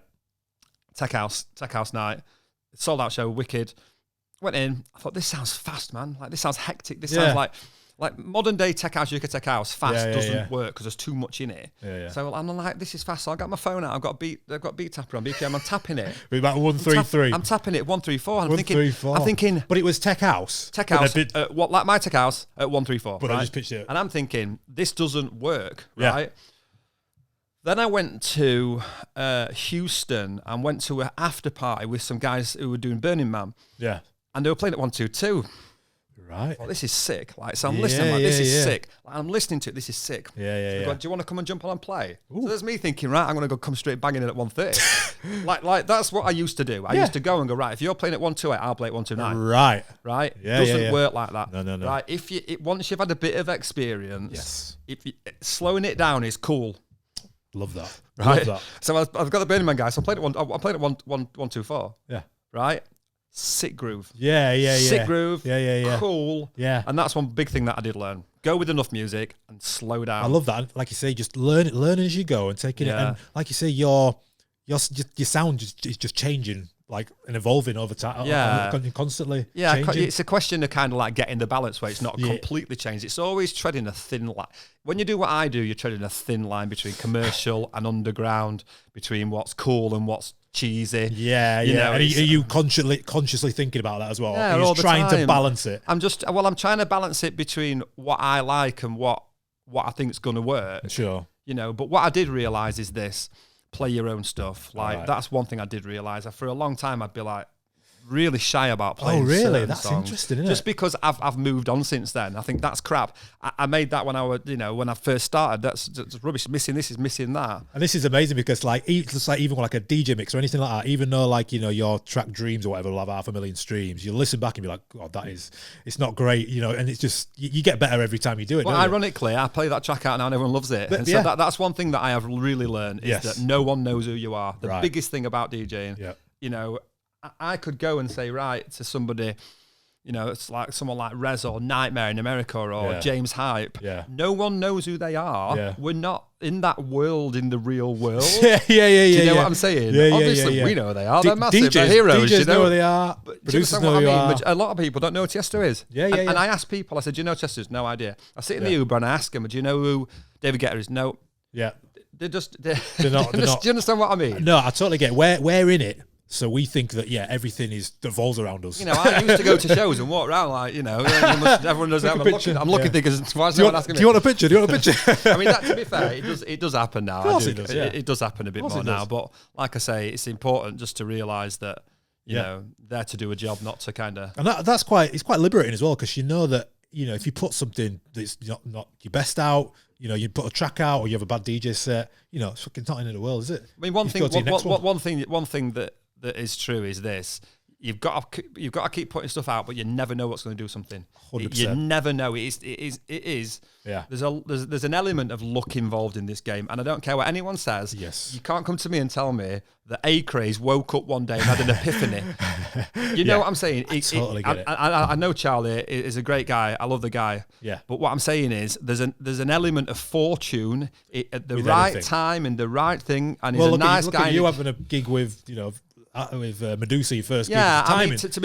Tech house night, sold out show, wicked. Went in. I thought, this sounds fast, man. Like, this sounds hectic. This sounds like modern day tech house, UK tech house. Fast doesn't work because there's too much in it. So I'm like, this is fast. So I got my phone out. I've got beat tapper on BPM. I'm tapping it. About 133. I'm tapping it 134. I'm thinking. But it was tech house. Tech house. Like my tech house at 134. But right? I just pitched it. And I'm thinking, this doesn't work, right? Then I went to Houston and went to an after party with some guys who were doing Burning Man. Yeah. And they were playing at 122. Right. Well, this is sick. Like, so I'm listening. Like, this is sick. Like, I'm listening to it. This is sick. So go, do you want to come and jump on and play? Ooh. So there's me thinking, right, I'm going to go come straight banging in at 130. like that's what I used to do. I used to go and go, right, if you're playing at 128, I'll play at 129. Right. Yeah. Doesn't work like that. No. Right. Once you've had a bit of experience, slowing it down is cool. Love that. Right. Love that. So I've got the Burning Man guy. So I played at 124. Yeah. Right. Sick groove. Sick groove. Cool. Yeah. And that's one big thing that I did learn. Go with enough music and slow down. I love that. Like you say, just learn as you go and taking it. And like you say, your sound is just changing, like, and evolving over time. Constantly. Yeah. Changing. It's a question of kind of like getting the balance where it's not completely changed. It's always treading a thin line. When you do what I do, you're treading a thin line between commercial and underground, between what's cool and what's cheesy. You know, and are you consciously thinking about that as well? Yeah, you're just trying to balance it. I'm trying to balance it between what I like and what I think is going to work. Sure. You know, but what I did realize is this: play your own stuff. Like, that's one thing I did realize. For a long time, I'd be like really shy about playing. Oh, really? That's songs. Interesting, isn't Just because I've moved on since then. I think that's crap. I made that when I first started. That's rubbish. Missing this is missing that. And this is amazing because it's like even like a DJ mix or anything like that, even though like, you know, your track Dreams or whatever will have 500,000 streams, you listen back and be like, God, it's not great, you know, and it's just, you get better every time you do it. Well, ironically, I play that track out now and everyone loves it. And so that's one thing that I have really learned is that no one knows who you are. The biggest thing about DJing, you know, I could go and say, right, to somebody, you know, it's like someone like Rez or Nightmare in America or James Hype. Yeah. No one knows who they are. Yeah. We're not in that world in the real world. Do you know what I'm saying? Obviously, we know who they are. They're massive. They're heroes. DJs know who they are. Producers know who they are. A lot of people don't know who Tiesto is. And I ask people, I said, do you know Tiesto? No idea. I sit in the Uber and I ask them, do you know who David Guetta is? No. Yeah. They're not. Do you understand what I mean? No, I totally get it. We're in it. So we think that, everything revolves around us. You know, I used to go to shows and walk around like, you know, everyone does that. I'm looking thinking, why is no one asking me? Do you want a picture? I mean, to be fair, it does happen now. Of course it does, It does happen a bit more now. But like I say, it's important just to realise that, you know, they're to do a job, not to kind of... And it's quite liberating as well, because you know that, you know, if you put something that's not your best out, you know, you put a track out or you have a bad DJ set, you know, it's fucking not in the world, is it? I mean, one thing that is true is this: you've got to keep putting stuff out, but you never know what's going to do something. 100%. You never know. It is. Yeah. There's an element of luck involved in this game, and I don't care what anyone says. Yes. You can't come to me and tell me that A-Craze woke up one day and had an epiphany. You know what I'm saying? I totally get it. I know Charlie is a great guy. I love the guy. Yeah. But what I'm saying is there's an element of fortune at the With right anything. time and the right thing, and he's Well, a nice look guy. at you having a gig with, with Medusa, your first gig. Yeah, Timing. I mean, to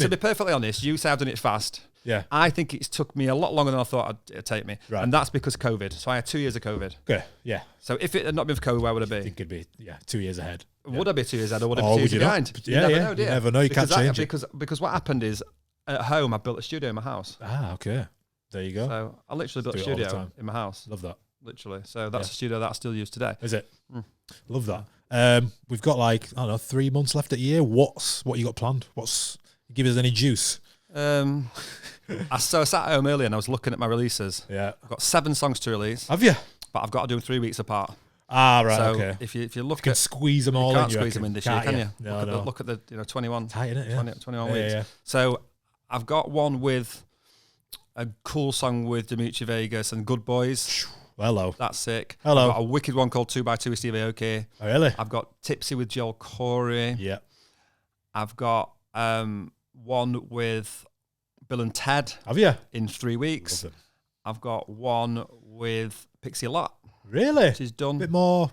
be perfectly honest, you say I've done it fast. Yeah. I think it's took me a lot longer than I thought it'd take me. Right. And that's because of COVID. So I had 2 years of COVID. Okay, yeah. So if it had not been for COVID, where would I I be? think it'd be, 2 years ahead. Would I be 2 years ahead or would I Or be 2 would years you not? behind? Yeah, You never yeah. know, do You never know. You can't change it. Because what happened is, at home, I built a studio in my house. Ah, okay. There you go. So I literally built a Do it all the studio time. in my house. Love that. Literally. So that's a studio that I still use today. Is it? Love that. We've got 3 months left at year. What you got planned? Give us any juice? I sat at home earlier and I was looking at my releases. Yeah. I've got 7 songs to release, Have you? but I've got to do them 3 weeks apart. Ah, right. So okay. if you look You can at, squeeze them you all in. can't you squeeze reckon? them in this year, Can't can you? you? No, Look at the 21, Tight, innit? Yeah. 21 Yeah, weeks. yeah. So I've got one with a cool song with Dimitri Vegas and Good Boys. Hello. That's sick. Hello. I've got a wicked one called 2x2 with Steve Aoki. Oh, really? I've got Tipsy with Joel Corry. Yeah. I've got one with Bill and Ted Have you? in 3 weeks. Love them. I've got one with Pixie Lot, Really? which is done. Bit more.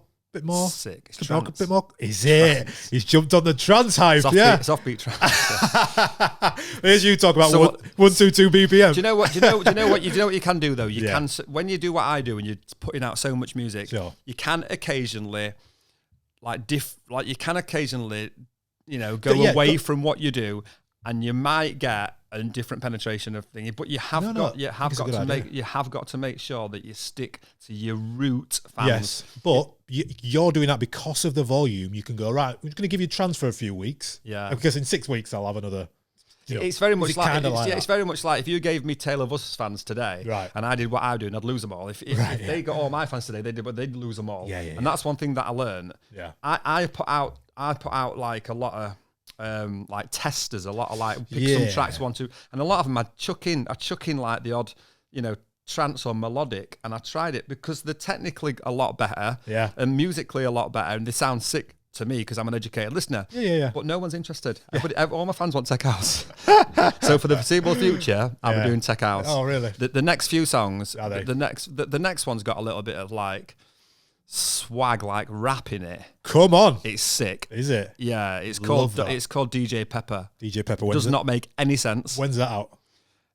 Sick. It's A trance. bit more. Is it? He's jumped on the trance hype. It's Yeah. offbeat trance. Here's you talk about So 122 BPM. Do you know what you can do though? You can, when you do what I do and you're putting out so much music, Sure. you can occasionally go Yeah, away from what you do, and you might get a different penetration of thing. But you have got to make sure that you stick to your root fans. Yes, but you're doing that because of the volume. You can go, right, we're going to give you trans for a few weeks. Yeah. Because in 6 weeks, I'll have another. It's very much like that? it's very much like if you gave me Tale of Us fans today, Right. and I did what I do, and I'd lose them all. If they got all my fans today, they'd lose them all. Yeah. And that's one thing that I learned. Yeah. I put out like a lot of like testers, a lot of like pick some tracks, 1, 2, and a lot of them I chuck in like the odd, trance or melodic, and I tried it because they're technically a lot better, and musically a lot better, and they sound sick to me because I'm an educated listener. Yeah. But no one's interested. All my fans want tech house. So for the foreseeable future, I'll be doing tech house. Oh, really? The next few songs, Are they? the next one's got a little bit of like swag, like rap in it. Come on. It's sick. Is it? Yeah, it's Love called that. DJ Pepper. DJ Pepper. Does not make any sense. When's that out?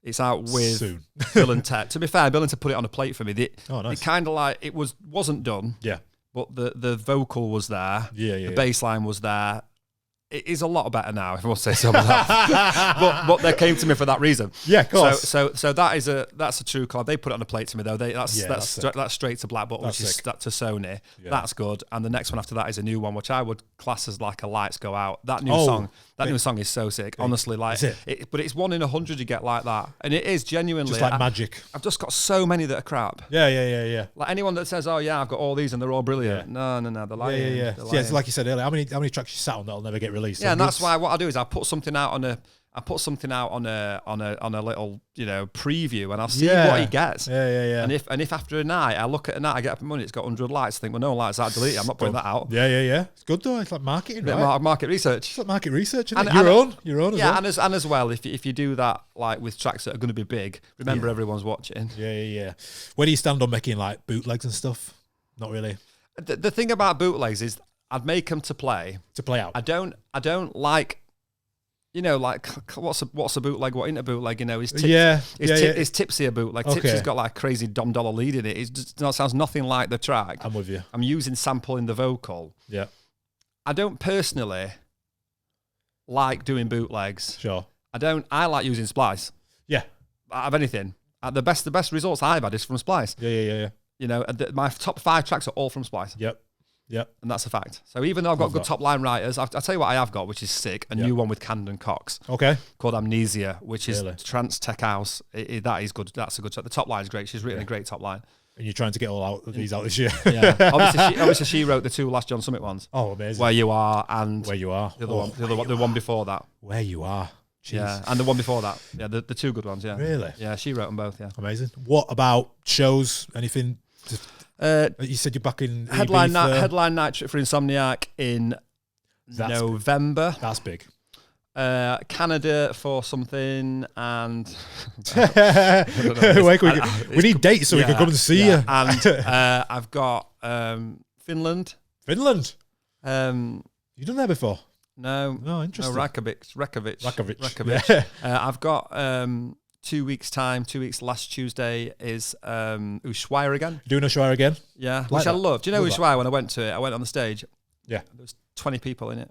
It's out with Soon. Bill and Ted. To be fair, Bill and Ted put it on a plate for me. Nice. It kind of like it wasn't done, Yeah. but the vocal was there. Yeah. The bass line was there. It is a lot better now, if I must say so myself. but they came to me for that reason. Yeah, of course. So that's a true collab. They put it on a plate to me though. That's straight to Black Bottle, which is sick. to Sony. Yeah. That's good. And the next one after that is a new one, which I would class as like a lights go out. That new song is so sick. Honestly, like Is it? But it's 1 in 100 you get like that, and it is genuinely Just like magic. I've just got so many that are crap. Yeah. Like anyone that says, "Oh yeah, I've got all these and they're all brilliant." Yeah. No, they're lying. Yeah. They're Yeah, it's lying. like you said earlier. How many tracks you sat on that'll never get released? Yeah, and that's why what I do is I put something out on a little preview, and I'll see what he gets. Yeah. And if after a night I look at a night, I get up in money, it's got 100 likes. I think, well, no lights, I'll delete it. I'm not putting that out. Yeah. It's good though. It's like marketing, right? Market research. It's like market research, isn't And- it? and- Your own as Yeah, well. and as well, if you do that like with tracks that are going to be big, remember everyone's watching. Yeah. Where do you stand on making like bootlegs and stuff? Not really. The thing about bootlegs is I'd make them to play. To play out. I don't like. Like what's a bootleg? What ain't a bootleg? Is Tipsy a bootleg? Okay. Tipsy's got like a crazy Dom Dollar lead in it. It sounds nothing like the track. I'm with you. I'm using sample in the vocal. Yeah. I don't personally like doing bootlegs. Sure. I like using Splice. Yeah. Out of anything, the best results I've had is from Splice. Yeah. My top 5 tracks are all from Splice. Yep. And that's a fact. So even though I've got good top line writers, I'll tell you what I have got, which is sick. A new one with Camden Cox. Okay. Called Amnesia, which is Really? trance tech house. That is good. That's a good track. The top line is great. She's written a great top line. And you're trying to get these out this year. Yeah. Obviously, she wrote the 2 last John Summit ones. Oh, amazing. Where You Are and Where You Are. The other the one before that. Where You Are. Jeez. Yeah, and the one before that. Yeah, the 2 good ones. Yeah. Really? Yeah, she wrote them both. Yeah. Amazing. What about shows? Anything? You said you're back in headline night trip for Insomniac in November. That's big. Canada for something, and we need dates so we can come and see you. And I've got Finland. Finland. You done there before? No. No, interesting. No, Reykjavik. Yeah. I've got 2 weeks time. 2 weeks. Last Tuesday is Ushuaia again. Doing Ushuaia again? Yeah, which I love. Do you know Ushuaia? When I went to it, I went on the stage. Yeah, there was 20 people in it.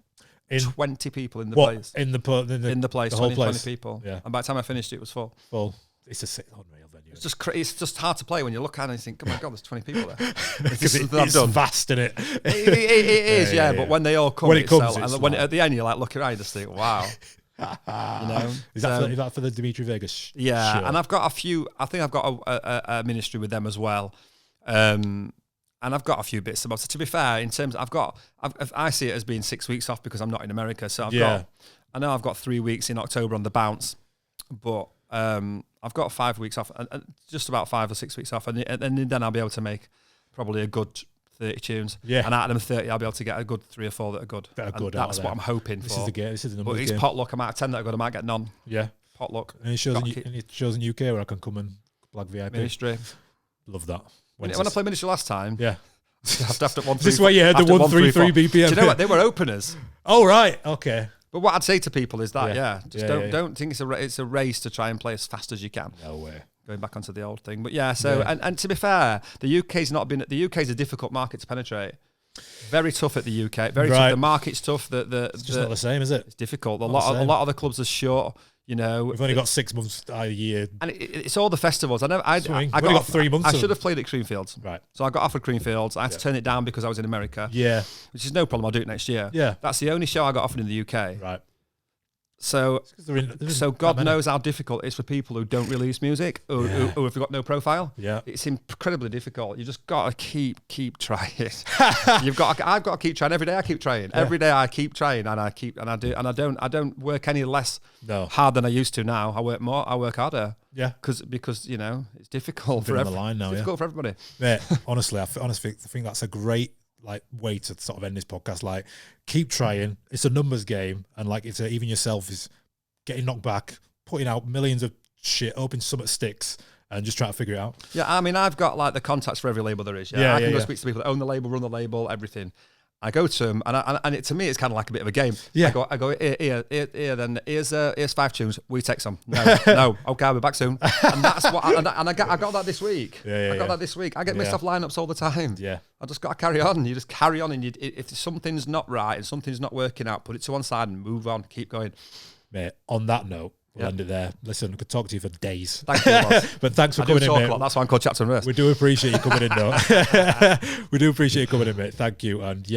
20 people in the what? place. In the place, the 20 people. Yeah. And by the time I finished, it was full. Full. It's a sick unreal venue. It's just hard to play when you look at it and you think, oh my God, there's 20 people there. It's vast, isn't it? It is, yeah. But when they all come, when it comes, and when at the end you're like looking around, you just think, wow. Is that for the Dimitri Vegas? Yeah, show? And I've got a few. I think I've got a ministry with them as well. And I've got a few bits about it. To be fair, in terms, I see it as being 6 weeks off because I'm not in America. So I know I've got 3 weeks in October on the bounce, but I've got 5 weeks off, and just about 5 or 6 weeks off, and then I'll be able to make probably a good 30 tunes. Yeah. And out of them 30, I'll be able to get a good 3 or 4 that are good. That's what I'm hoping for. This is the game. This is the number. But it's potluck. I might have 10 that are good. I might get none. Yeah. Potluck. Any shows in UK where I can come and plug VIP? Ministry. Love that. When I played Ministry last time, yeah. After 133, this is where you had the 133 BPM. Do you know what? They were openers. Oh, right. Okay. But what I'd say to people is that, don't think it's a race to try and play as fast as you can. No way. Going back onto the old thing. But and to be fair, the UK's a difficult market to penetrate. Very tough at the UK. Very tough. The market's tough. It's just not the same, is it? It's difficult. A lot of the clubs are short. You know, we've only got 6 months a year, and it's all the festivals. I got 3 months. I should have played at Creamfields, right? So I got offered Creamfields. I had to turn it down because I was in America. Yeah, which is no problem. I'll do it next year. Yeah, that's the only show I got offered in the UK. Right. So God knows how difficult it is for people who don't release music or who have got no profile. Yeah, it's incredibly difficult. You just got to keep trying. I've got to keep trying every day. I keep trying every day. I keep trying, and I don't work any less hard than I used to now. I work more. I work harder. Yeah, because you know it's difficult for everyone. It's difficult for everybody. Yeah, honestly, I think that's a great way to sort of end this podcast. Keep trying. It's a numbers game, and even yourself is getting knocked back, putting out millions of shit, hoping something sticks, and just trying to figure it out. Yeah, I mean, I've got the contacts for every label there is. I can go speak to people that own the label, run the label, everything. I go to them, and to me, it's kind of like a bit of a game. Yeah. I go here, then here's 5 tunes. We take some. No, okay, I'll be back soon. And that's what. I got that this week. I got that this week. I get mixed off lineups all the time. Yeah. I just got to carry on. You just carry on, and if something's not right and something's not working out, put it to one side and move on. Keep going. Mate, on that note, we'll end it there. Listen, I could talk to you for days. Thank you, but thanks for coming in, mate. That's why I'm called Chapter&Verse. We do appreciate you coming in, though. We do appreciate you coming in, mate. Thank you. And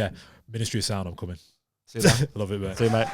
Ministry of Sound, I'm coming. See you, mate. Love it, mate. See you, mate.